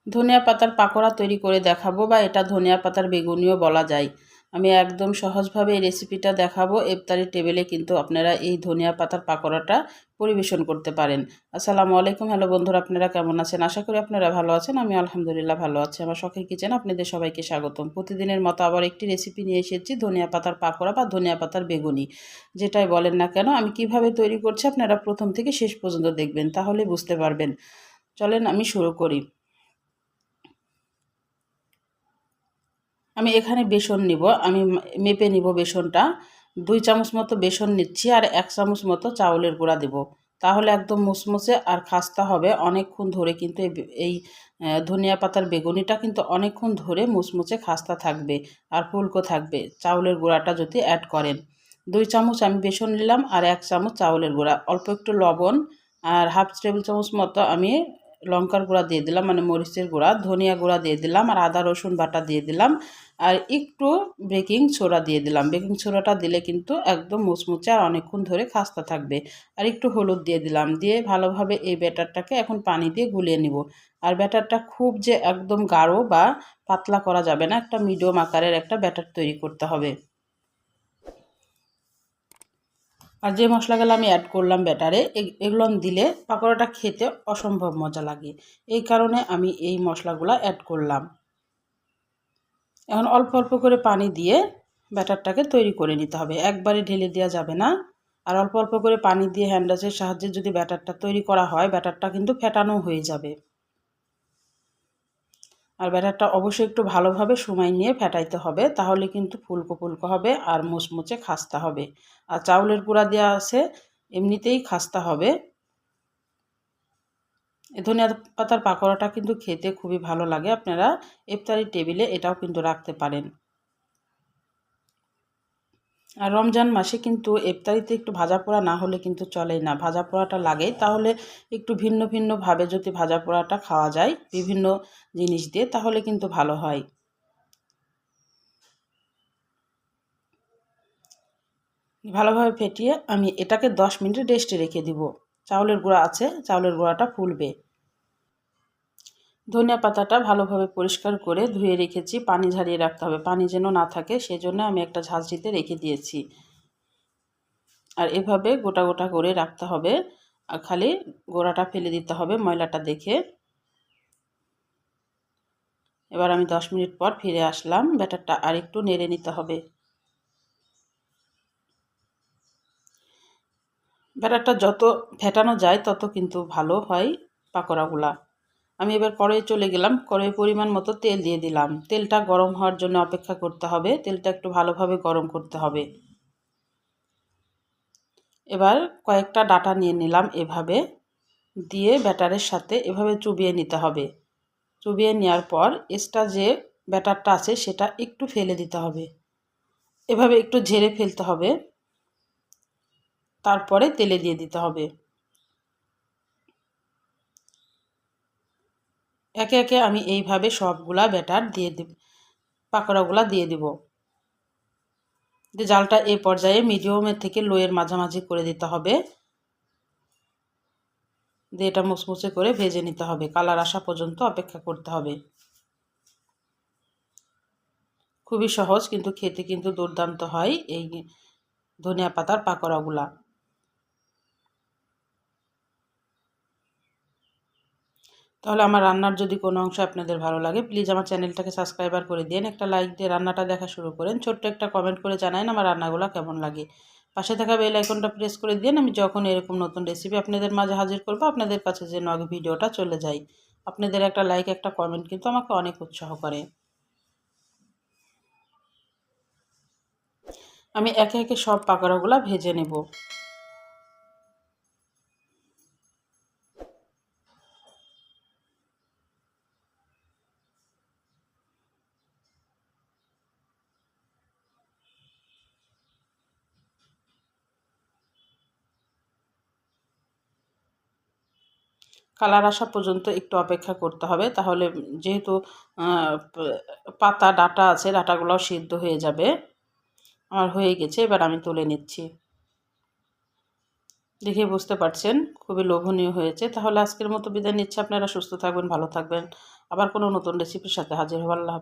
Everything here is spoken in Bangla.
ধনিয়া পাতার পাকোড়া তৈরি করে দেখাবো, বা এটা ধনিয়া পাতার বেগুনিও বলা যায়। আমি একদম সহজভাবে এই রেসিপিটা দেখাবো। ইফতারির টেবিলে কিন্তু আপনারা এই ধনিয়া পাতার পাকোড়াটা পরিবেশন করতে পারেন। আসসালামু আলাইকুম, হ্যালো বন্ধুরা, আপনারা কেমন আছেন? আশা করি আপনারা ভালো আছেন। আমি আলহামদুলিল্লাহ ভালো আছি। আমার শখের কিচেনে আপনাদের সবাইকে স্বাগতম। প্রতিদিনের মতো আবার একটি রেসিপি নিয়ে এসেছি, ধনিয়া পাতার পাকোড়া বা ধনিয়া পাতার বেগুনি, যেটাই বলেন না কেন। আমি কিভাবে তৈরি করছি আপনারা প্রথম থেকে শেষ পর্যন্ত দেখবেন, তাহলে বুঝতে পারবেন। চলেন আমি শুরু করি। আমি এখানে বেসন নিব, আমি মেপে নিব বেসনটা। 2 চামচ মতো বেসন নিচ্ছি, আর 1 চামচ মতো চাউলের গুঁড়া দেব। তাহলে একদম মুসমুসে আর খাস্তা হবে। অনেকক্ষণ ধরে কিন্তু এই ধনিয়া পাতার বেগুনিটা কিন্তু অনেকক্ষণ ধরে মুসমুসে খাস্তা থাকবে আর ফুলকো থাকবে, চাউলের গুঁড়াটা যদি অ্যাড করেন। 2 চামচ আমি বেসন নিলাম, আর 1 চামচ চাউলের গুঁড়া, অল্প একটু লবণ, আর হাফ টেবিল চামচ মতো আমি লঙ্কার গুঁড়া দিয়ে দিলাম, মানে মরিচের গুঁড়া, ধনিয়া গুঁড়া দিয়ে দিলাম, আর আদা রসুন বাটা দিয়ে দিলাম, আর একটু বেকিং সোডা দিয়ে দিলাম। বেকিং সোডাটা দিলে কিন্তু একদম মুচমুচে আর অনেকক্ষণ ধরে খাস্তা থাকবে। আর একটু হলুদ দিয়ে দিলাম, দিয়ে ভালোভাবে এই ব্যাটারটাকে এখন পানি দিয়ে গুলিয়ে নিব। আর ব্যাটারটা খুব যে একদম গাঢ় বা পাতলা করা যাবে না, একটা মিডিয়াম আকারের একটা ব্যাটার তৈরি করতে হবে। আর যে মশলাগুলো আমি অ্যাড করলাম ব্যাটারে, এগুলো দিলে পাকোড়াটা খেতে অসম্ভব মজা লাগে। এই কারণে আমি এই মশলাগুলো অ্যাড করলাম। এখন অল্প অল্প করে পানি দিয়ে ব্যাটারটাকে তৈরি করে নিতে হবে, একবারে ঢেলে দেওয়া যাবে না। আর অল্প অল্প করে পানি দিয়ে হ্যান্ডাসের সাহায্যে যদি ব্যাটারটা তৈরি করা হয়, ব্যাটারটা কিন্তু ফেটানো হয়ে যাবে। আর ব্যাটারটা অবশ্যই একটু ভালোভাবে সময় নিয়ে ফেটাইতে হবে, তাহলে কিন্তু ফুলকো ফুলকো হবে আর মুচমুচে খাস্তা হবে। আর চাউলের গুঁড়া দেওয়া আছে, এমনিতেই খাস্তা হবে। এই ধনিয়া পাতার পাকোড়াটা কিন্তু খেতে খুবই ভালো লাগে। আপনারা ইফতারির টেবিলে এটাও কিন্তু রাখতে পারেন। আর রমজান মাসে কিন্তু ইফতারিতে একটু ভাজা পোড়া না হলে কিন্তু চলেই না, ভাজা পোড়াটা লাগেই। তাহলে একটু ভিন্ন ভিন্নভাবে যদি ভাজা পোড়াটা খাওয়া যায় বিভিন্ন জিনিস দিয়ে, তাহলে কিন্তু ভালো হয়। ভালোভাবে ফেটিয়ে আমি এটাকে 10 মিনিট রেস্টে রেখে দিব। চাউলের গুঁড়া আছে, চাউলের গুঁড়াটা ফুলবে। ধনিয়া পাতাটা ভালোভাবে পরিষ্কার করে ধুয়ে রেখেছি, পানি ঝরিয়ে রাখতে হবে, পানি যেন না থাকে সেজন্য আমি একটা ঝাঁঝরিতে রেখে দিয়েছি। আর এভাবে গোটা গোটা করে রাখতে হবে, আর খালি গোড়াটা ফেলে দিতে হবে ময়লাটা দেখে। এবার আমি 10 মিনিট পর ফিরে আসলাম, ব্যাটারটা আর একটু নেড়ে নিতে হবে। ব্যাটারটা যত ফেটানো যায় তত কিন্তু ভালো হয় পাকোড়াগুলা। আমি এবার কড়াইয়ে চলে গেলাম, কড়াইয়ে পরিমাণ মতো তেল দিয়ে দিলাম। তেলটা গরম হওয়ার জন্য অপেক্ষা করতে হবে, তেলটা একটু ভালোভাবে গরম করতে হবে। এবার কয়েকটা ডাটা নিয়ে নিলাম, এভাবে দিয়ে ব্যাটারের সাথে এভাবে চুবিয়ে নিতে হবে। চুবিয়ে নেওয়ার পর এক্সট্রা যে ব্যাটারটা আছে সেটা একটু ফেলে দিতে হবে, এভাবে একটু ঝেড়ে ফেলতে হবে, তারপরে তেলে দিয়ে দিতে হবে। একে একে আমি এইভাবে সবগুলা ব্যাটার দিয়ে দেব, পাকোড়াগুলা দিয়ে দেব। জালটা এই পর্যায়ে মিডিয়ামের থেকে লোয়ের মাঝামাঝি করে দিতে হবে, দিয়ে এটা মুচমুচে করে ভেজে নিতে হবে, কালার আসা পর্যন্ত অপেক্ষা করতে হবে। খুবই সহজ, কিন্তু খেতে কিন্তু দুর্দান্ত হয় এই ধনিয়া পাতার পাকোড়াগুলা। তাহলে আমার রান্নার যদি কোনো অংশ আপনাদের ভালো লাগে, প্লিজ আমার চ্যানেলটাকে সাবস্ক্রাইবার করে দিন, একটা লাইক দিয়ে রান্নাটা দেখা শুরু করেন, ছোট্ট একটা কমেন্ট করে জানান আমার রান্নাগুলো কেমন লাগে। পাশে থাকা বেল আইকনটা প্রেস করে দিন, আমি যখন এরকম নতুন রেসিপি আপনাদের মাঝে হাজির করবো, আপনাদের কাছে যেন আগে ভিডিওটা চলে যায়। আপনাদের একটা লাইক, একটা কমেন্ট কিন্তু আমাকে অনেক উৎসাহ করে। আমি একে একে সব পাকোড়াগুলো ভেজে নেব। কালার আসা পর্যন্ত একটু অপেক্ষা করতে হবে, তাহলে যেহেতু পাতা ডাটা আছে, ডাটাগুলোও সিদ্ধ হয়ে যাবে। আমার হয়ে গেছে, এবার আমি তুলে নিচ্ছি। দেখে বুঝতে পারছেন খুবই লোভনীয় হয়েছে। তাহলে আজকের মতো বিদায় নিচ্ছি। আপনারা সুস্থ থাকবেন, ভালো থাকবেন। আবার কোনো নতুন রেসিপির সাথে হাজির হব। আল্লাহ হাফেজ।